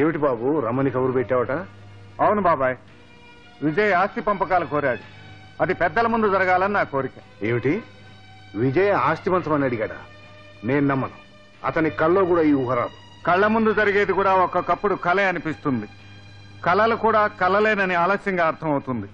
ఏమిటి బాబు రమ్మని కబురు పెట్టావట? అవును బాబాయ్, విజయ్ ఆస్తి పంపకాలు కోరాడు. అది పెద్దల ముందు జరగాలని నా కోరిక. ఏమిటి, విజయ్ ఆస్తి పంచమని అడిగాడా? నేను నమ్మను. అతని కల్లో కూడా ఈ ఊహరాదు. కళ్ల ముందు జరిగేది కూడా ఒక్కొక్కప్పుడు కలే అనిపిస్తుంది. కలలు కూడా కలలేనని ఆలస్యంగా అర్థమవుతుంది.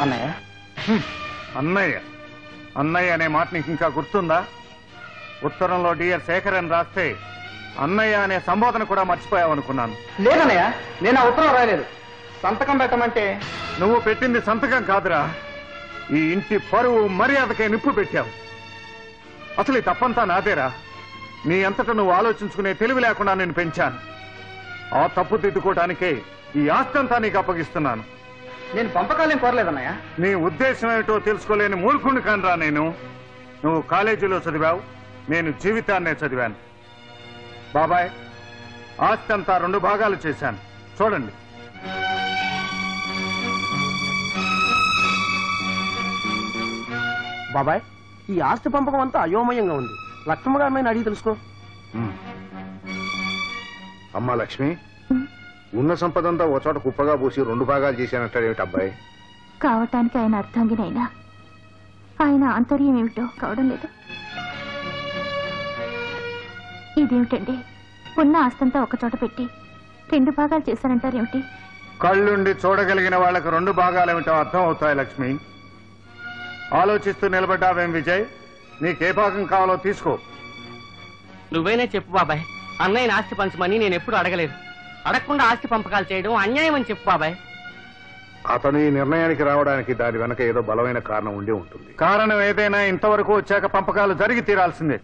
అన్నయ్య అన్నయ్య అన్నయ్య అనే మాట నీకు ఇంకా గుర్తుందా? ఉత్తరంలో డియర్ శేఖర్ అని రాస్తే అన్నయ్య అనే సంబోధన కూడా మర్చిపోయావనుకున్నాను. లేదన్నయ్య, నేను ఆ ఉత్తరం రాయలేదు. సంతకం పెట్టమంటే నువ్వు పెట్టింది సంతకం కాదురా, ఈ ఇంటి పరువు మర్యాదకే నిప్పు పెట్టావు. అసలు ఈ తప్పంతా నాదేరా. నీ అంతటా నువ్వు ఆలోచించుకునే తెలివి లేకుండా నేను పెంచాను. ఆ తప్పు దిద్దుకోవటానికే ఈ ఆస్తంతా నీకు అప్పగిస్తున్నాను. నేను పంపకాలేం కోరలేదన్నయ్య. నీ ఉద్దేశం ఏమిటో తెలుసుకోలేని మూర్ఖుని కానరా నేను. నువ్వు కాలేజీలో చదివావు, నేను జీవితాన్నే చదివాను. బాబాయ్, ఆస్తి అంతా 2 భాగాలు చేశాను, చూడండి. బాబాయ్, ఈ ఆస్తి పంపకం అంతా అయోమయంగా ఉంది. లక్ష్మ గారిని అడిగి తెలుసుకో. అమ్మా లక్ష్మి, ఉన్న సంపదంతా ఓ చోట కుప్పగా పూసి 2 భాగాలు చేశానంటాడేమిటి అబ్బాయి? కావటానికి ఆయన అర్థంగినైనా ఆయన ఆంతర్యం ఏమిటో కావడం లేదు. ఇదేమిటండి, ఉన్న ఆస్తంతా ఒక చోట పెట్టి 2 భాగాలు చేశారంటారేమిటి? కళ్ళుండి చూడగలిగిన వాళ్లకు 2 భాగాలేమిటో అర్థం అవుతాయి లక్ష్మి. ఆలోచిస్తూ నిలబడ్డావేం విజయ్? నీకే భాగం కావాలో తీసుకో. నువ్వేనే చెప్పు బాబాయ్. అన్నయ్యని ఆస్తి పంచమని నేను ఎప్పుడు అడగలేదు. అడగకుండా ఆస్తి పంపకాలు చేయడం అన్యాయం అని చెప్పు బాబాయ్. అతను ఈ నిర్ణయానికి రావడానికి దాని వెనక ఏదో బలమైన కారణం ఉండి ఉంటుంది. కారణం ఏదైనా ఇంతవరకు వచ్చాక పంపకాలు జరిగి తీరాల్సిందే.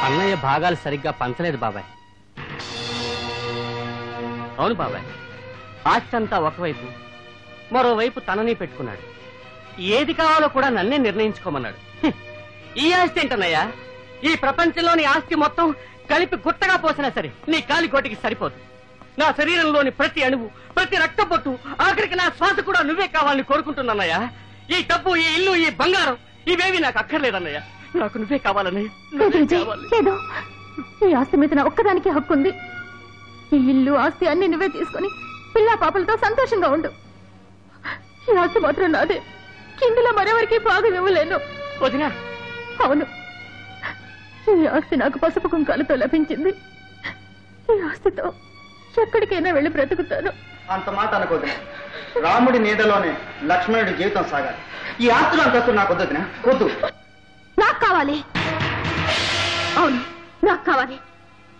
అన్నయ్య భాగాలు సరిగ్గా పంచలేదు బాబాయ్. అవును బాబాయ్, ఆస్తి అంతా ఒకవైపు, మరోవైపు తనని పెట్టుకున్నాడు. ఏది కావాలో కూడా నన్నే నిర్ణయించుకోమన్నాడు. ఈ ఆస్తి ఏంటన్నయ్యా? ఈ ప్రపంచంలోని ఆస్తి మొత్తం కలిపి గుట్టగా పోసినా సరే నీ కాలి కోటికి సరిపోదు. నా శరీరంలోని ప్రతి అణువు, ప్రతి రక్తపొట్టు, ఆఖరికి నా శ్వాస కూడా నువ్వే కావాలని కోరుకుంటున్నానయ్యా. ఈ డబ్బు, ఈ ఇల్లు, ఈ బంగారం ఇవేవి నాకు అక్కర్లేదన్నయ్యా. నాకు నువ్వే కావాలన్నయ్య. లేదు, ఈ ఆస్తి మీద నా ఒక్కదానికి హక్కు ఉంది. ఈ ఇల్లు, ఆస్తి అన్ని నువ్వే తీసుకుని పిల్లా పాపలతో సంతోషంగా ఉండు. ఈ ఆస్తి మాత్రం నాదే. ఇందులో మరెవరికి భాగం ఇవ్వలేను. వదినా? అవును, ఈ ఆస్తి నాకు పసుపు కుంకాలతో లభించింది. ఈ ఆస్తితో ఎక్కడికైనా వెళ్ళి బ్రతుకుతాను. అంత మాట అనుకోదు. రాముడి నీడలోనే లక్ష్మణుడి జీవితం సాగాలి. ఈ ఆస్తులు అంతస్తు నాకు వద్దు. వద్దు, నాకు కావాలి. అవును, నాకు కావాలి.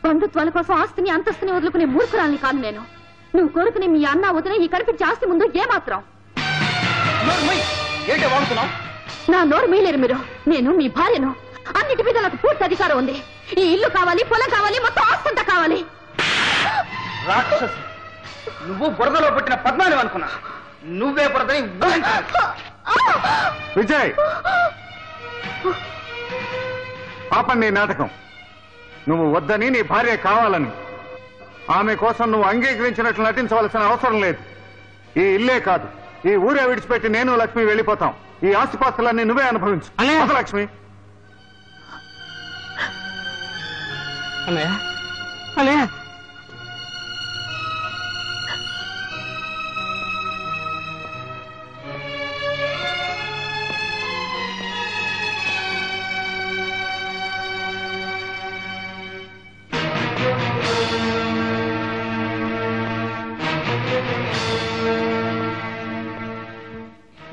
బంధుత్వాల కోసం ఆస్తిని, అంతస్తుని వదులుకునే మూర్ఖురాల్ని కాదు నేను. నువ్వు కోరుకునే మీ అన్న వదిన ఈ కనిపించే ఆస్తి ముందు ఏమాత్రం. నా నోరు మీలేరు మీరు. నేను మీ భార్యను. అన్నిటి మీద నాకు పూర్తి అధికారం ఉంది. ఈ ఇల్లు కావాలి, పొలం కావాలి, మొత్తం ఆస్తంతా కావాలి. రాక్షసి, నువ్వు బురదలో పుట్టిన పద్మాని అనుకున్నా. నువ్వే బురదని. విజయ్, ఆపండి నాటకం. నువ్వు వద్దని, నీ భార్య కావాలని. ఆమె కోసం నువ్వు అంగీకరించినట్లు నటించవలసిన అవసరం లేదు. ఈ ఇల్లే కాదు, ఈ ఊరే విడిచిపెట్టి నేను లక్ష్మి వెళ్ళిపోతాం. ఈ ఆస్తిపాస్తులన్నీ నువ్వే అనుభవించు. లక్ష్మి. అన్నయ్య, అన్నయ్య,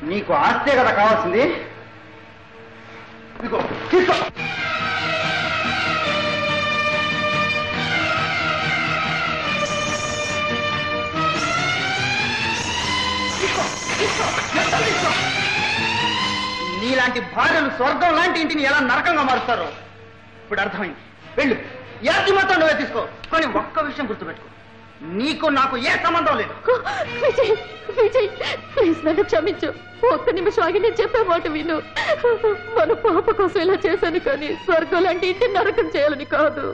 నీకు ఆస్తే కదా కావాల్సింది. తీసుకో. నీలాంటి భార్యలు స్వర్గం లాంటి ఇంటిని ఎలా నరకంగా మారుస్తారో ఇప్పుడు అర్థమైంది. వెళ్ళు, ఈ ఆస్తి మొత్తం నువ్వే తీసుకో. కానీ ఒక్క విషయం గుర్తుపెట్టుకో, నీకు నాకు ఏ సంబంధం లేదు. విజయ్ విజయ్ ప్లీజ్ నన్ను క్షమించు. ఒక్క నిమిషం ఆగి నేను చెప్పే మాట విను. మన పాప కోసం ఇలా చేశాను కానీ స్వర్గం లాంటి ఇంటి నరకం చేయాలని కాదు.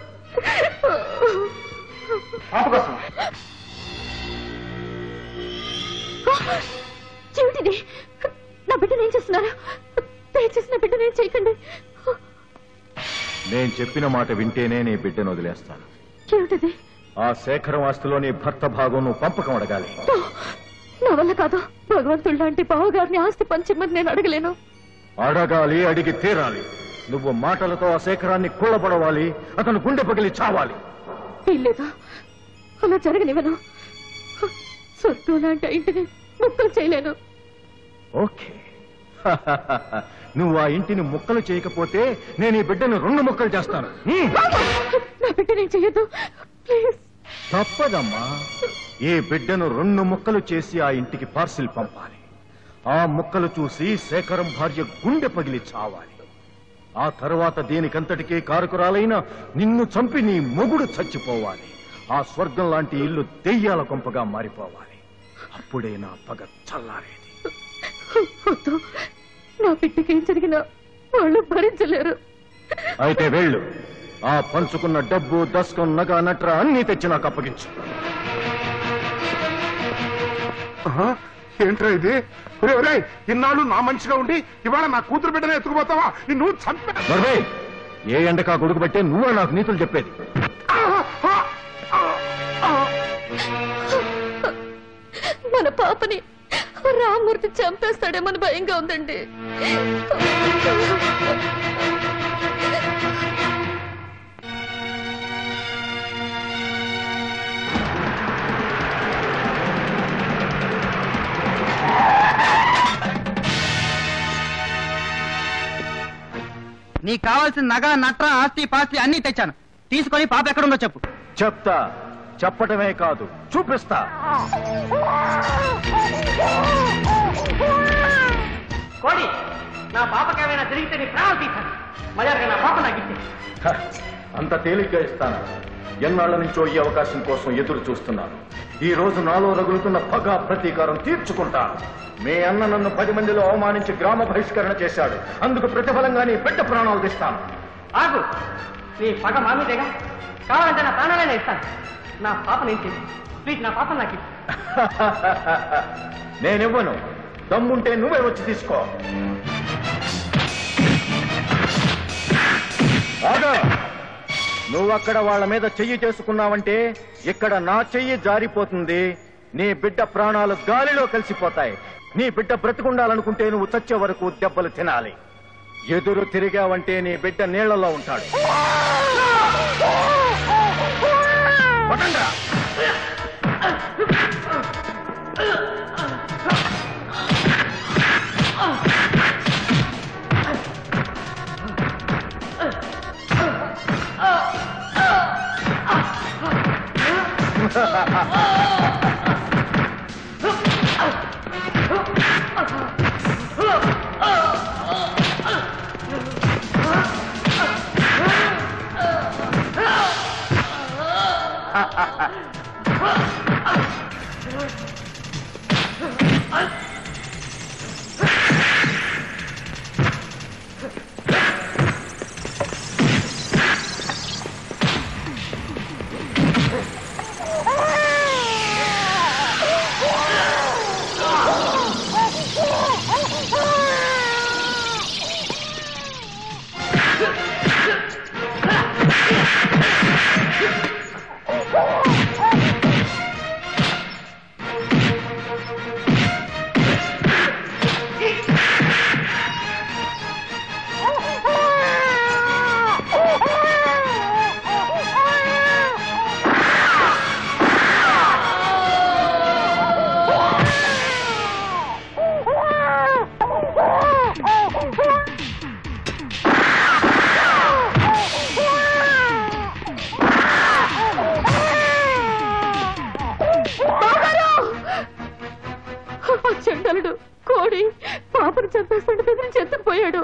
పాప కోసం చెవిటిది నా బిడ్డను ఏం చేస్తున్నారు? దయచేసి నా బిడ్డను ఏం చేయకండి. నేను చెప్పిన మాట వింటేనే నీ బిడ్డను వదిలేస్తాను. ఏమిటిది? ఆ శేఖరం ఆస్తిలో నీ భర్త భాగం నువ్వు పంపకం అడగాలి. నా వల్ల కాదు. భగవంతుడు లాంటి బావగారిని ఆస్తి పంచమని నేను అడగలేను. అడగాలి, అడిగి తీరాలి. నువ్వు మాటలతో ఆ శేఖరాన్ని కుళ్ళబడవాలి, అతను గుండె పగిలి చావాలి. వీల్లేదు, అలా జరగనివ్వను. స్వర్గం లాంటి ఇంటిని ముక్కలు చేయలేను. ఓకే, నువ్వు ఆ ఇంటిని ముక్కలు చేయకపోతే నేను ఈ బిడ్డను 2 ముక్కలు చేస్తాను. నా బిడ్డ నేను చెయ్యొద్దు ప్లీజ్. తప్పదమ్మా. ఈ బిడ్డను 2 ముక్కలు చేసి ఆ ఇంటికి పార్సిల్ పంపాలి. ఆ ముక్కలు చూసి శేఖరం భార్య గుండె పగిలి చావాలి. ఆ తర్వాత దీనికంతటికీ కారకురాలైన నిన్ను చంపి నీ మొగుడు చచ్చిపోవాలి. ఆ స్వర్గం లాంటి ఇల్లు దెయ్యాల కొంపగా మారిపోవాలి. అప్పుడే నా పగ చల్లారేది. వద్దు, నా బిడ్డకి ఏం జరిగినా వాళ్ళు భరించలేరు. అయితే వెళ్ళు, ఆ పంచుకున్న డబ్బు, దస్కం, నగ, నట్ర అన్నీ తెచ్చి నాకు అప్పగించు. ఏంట్రా ఇది? ఇన్నాళ్ళు నా మంచిగా ఉండి ఇవాళ నా కూతురు బిడ్డనే ఎత్తుకుపోతావా? నువ్వు చంపే. ఏ ఎండకా గొడుగు బట్టే నువ్వే నాకు నీతులు చెప్పేది? మన పాపని రామ్మూర్తి చంపేస్తాడేమని భయంగా ఉందండి. నీకు కావాల్సిన నగ, నట్ర, ఆస్తి, పాస్తి అన్ని తెచ్చాను. తీసుకొని పాప ఎక్కడుందో చెప్పు. చెప్తా. చెప్పటమే కాదు, చూపిస్తా. కోడి, నా పాపకేమైనా జరిగితే నీ ప్రాణం తీశాను. మర్యాదగా నా పాప నాకు ఇచ్చి. అంత తేలిగ్గా ఇస్తాను. ఎన్నాళ్ల నుంచో ఈ అవకాశం కోసం ఎదురు చూస్తున్నాను. ఈ రోజు నాలో రగులుతున్న పగ, ప్రతీకారం తీర్చుకుంటాను. మీ అన్న నన్ను 10 మందిలో అవమానించి గ్రామ బహిష్కరణ చేశాడు. అందుకు ప్రతిఫలంగా నీ బిడ్డ ప్రాణాలు తీస్తాను. ఆగు, నీ పగ మామీదేగా. కావాలంటే నా ప్రాణాలైనా ఇస్తాను. నా పాప నేను చేసి ప్లీజ్, నా పాప నాకు ఇచ్చి. నేనివ్వను. దమ్ముంటే నువ్వే వచ్చి తీసుకో. ఆగా, నువ్వక్కడ వాళ్ళ మీద చెయ్యి చేసుకున్నావంటే ఇక్కడ నా చెయ్యి జారిపోతుంది. నీ బిడ్డ ప్రాణాలు గాలిలో కలిసిపోతాయి. నీ బిడ్డ బ్రతికుండాలనుకుంటే నువ్వు చచ్చే వరకు దెబ్బలు తినాలి. ఎదురు తిరిగావంటే నీ బిడ్డ నీళ్లలో ఉంటాడు. చెండలుడు కోడి పాపను చంపేస్తుంటే బెదిరించి ఎత్తుకుపోయాడు.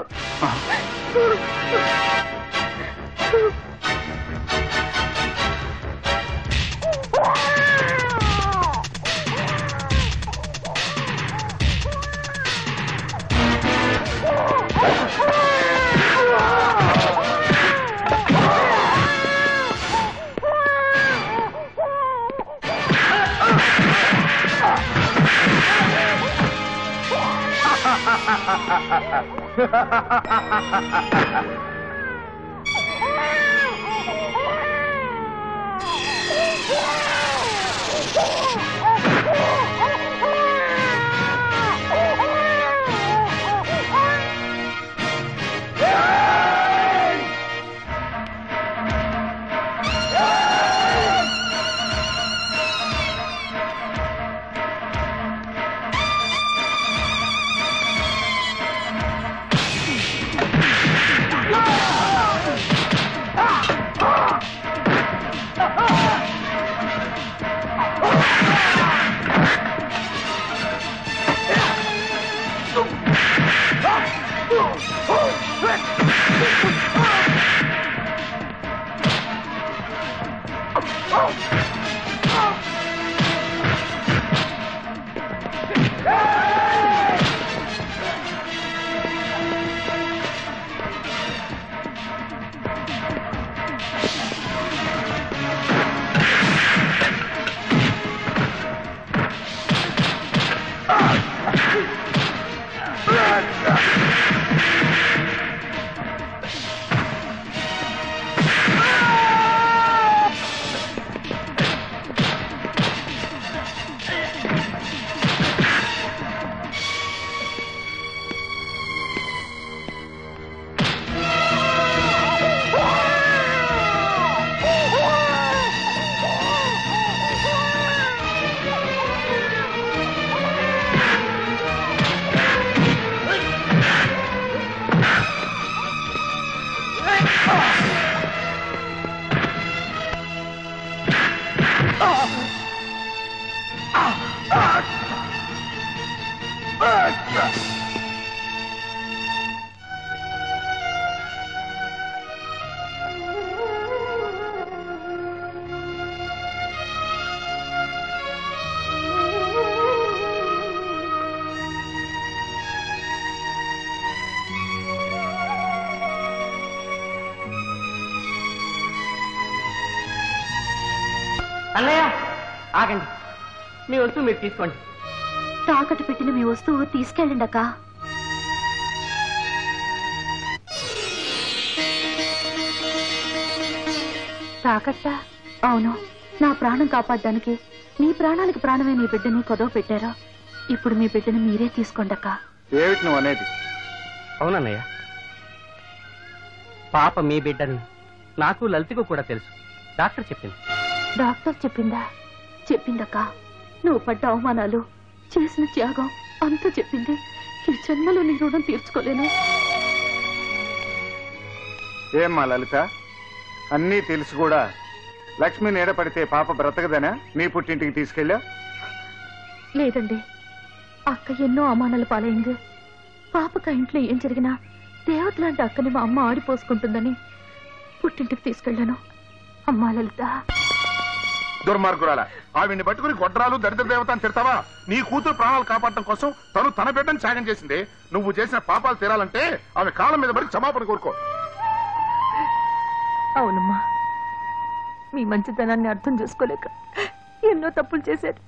అన్నయ్య ఆగండి, మీ వస్తువు మీరు తీసుకోండి. తాకట్టు పెట్టిన మీ వస్తువు తీసుకెళ్ళండి అక్క. తాకట్టా? అవును, నా ప్రాణం కాపాడడానికి మీ ప్రాణాలకు ప్రాణమే మీ బిడ్డని కొదవ పెట్టారా? ఇప్పుడు మీ బిడ్డని మీరే తీసుకోండి అక్క. ఏమిటి నువ్వు అనేది? అవునన్నయ్య, పాప మీ బిడ్డని నాకు లలితకు కూడా తెలుసు. డాక్టర్ చెప్పింది. డాక్టర్ చెప్పిందా? చెప్పిందక్క. నువ్వు పడ్డ అవమానాలు, చేసిన త్యాగం అంతా చెప్పింది. ఈ జన్మలో నీ రుణం తీర్చుకోలేను. ఏమ్మా లలిత, అన్నీ తెలుసు కూడా లక్ష్మి నీడ పడితే పాప బ్రతకదనా నీ పుట్టింటికి తీసుకెళ్ళా? లేదండి, అక్క ఎన్నో అవమానాలు పాలైంది. పాపక ఇంట్లో ఏం జరిగినా దేవతలాంటి అక్కని మా అమ్మ ఆడిపోసుకుంటుందని పుట్టింటికి తీసుకెళ్లాను. అమ్మా లలిత. దుర్మార్గురాల, ఆవిడ్ని పట్టుకుని గొడ్రాలు దరిద్ర దేవత అని తిడతావా? నీ కూతురు ప్రాణాలు కాపాడటం కోసం తను తన బిడ్డను త్యాగం చేసింది. నువ్వు చేసిన పాపాలు తీరాలంటే ఆమె కాలం మీద పడి క్షమాపణ కోరుకో. అవునమ్మా, మీ మంచితనాన్ని అర్థం చేసుకోలేక ఎన్నో తప్పులు చేశారు.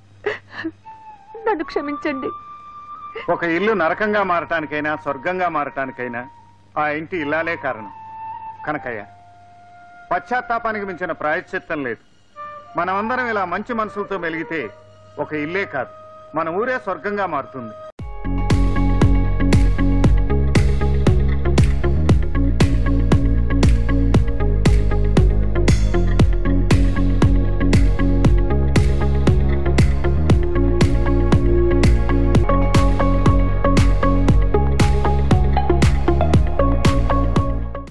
నన్ను క్షమించండి. ఒక ఇల్లు నరకంగా మారటానికైనా స్వర్గంగా మారటానికైనా ఆ ఇంటి ఇల్లాలే కారణం. కనకయ్య, పశ్చాత్తాపానికి మించిన ప్రాయశ్చిత్తం లేదు. మనమందరం ఇలా మంచి మనసులతో మెలిగితే ఒక ఇల్లే కాదు, మన ఊరే స్వర్గంగా మారుతుంది.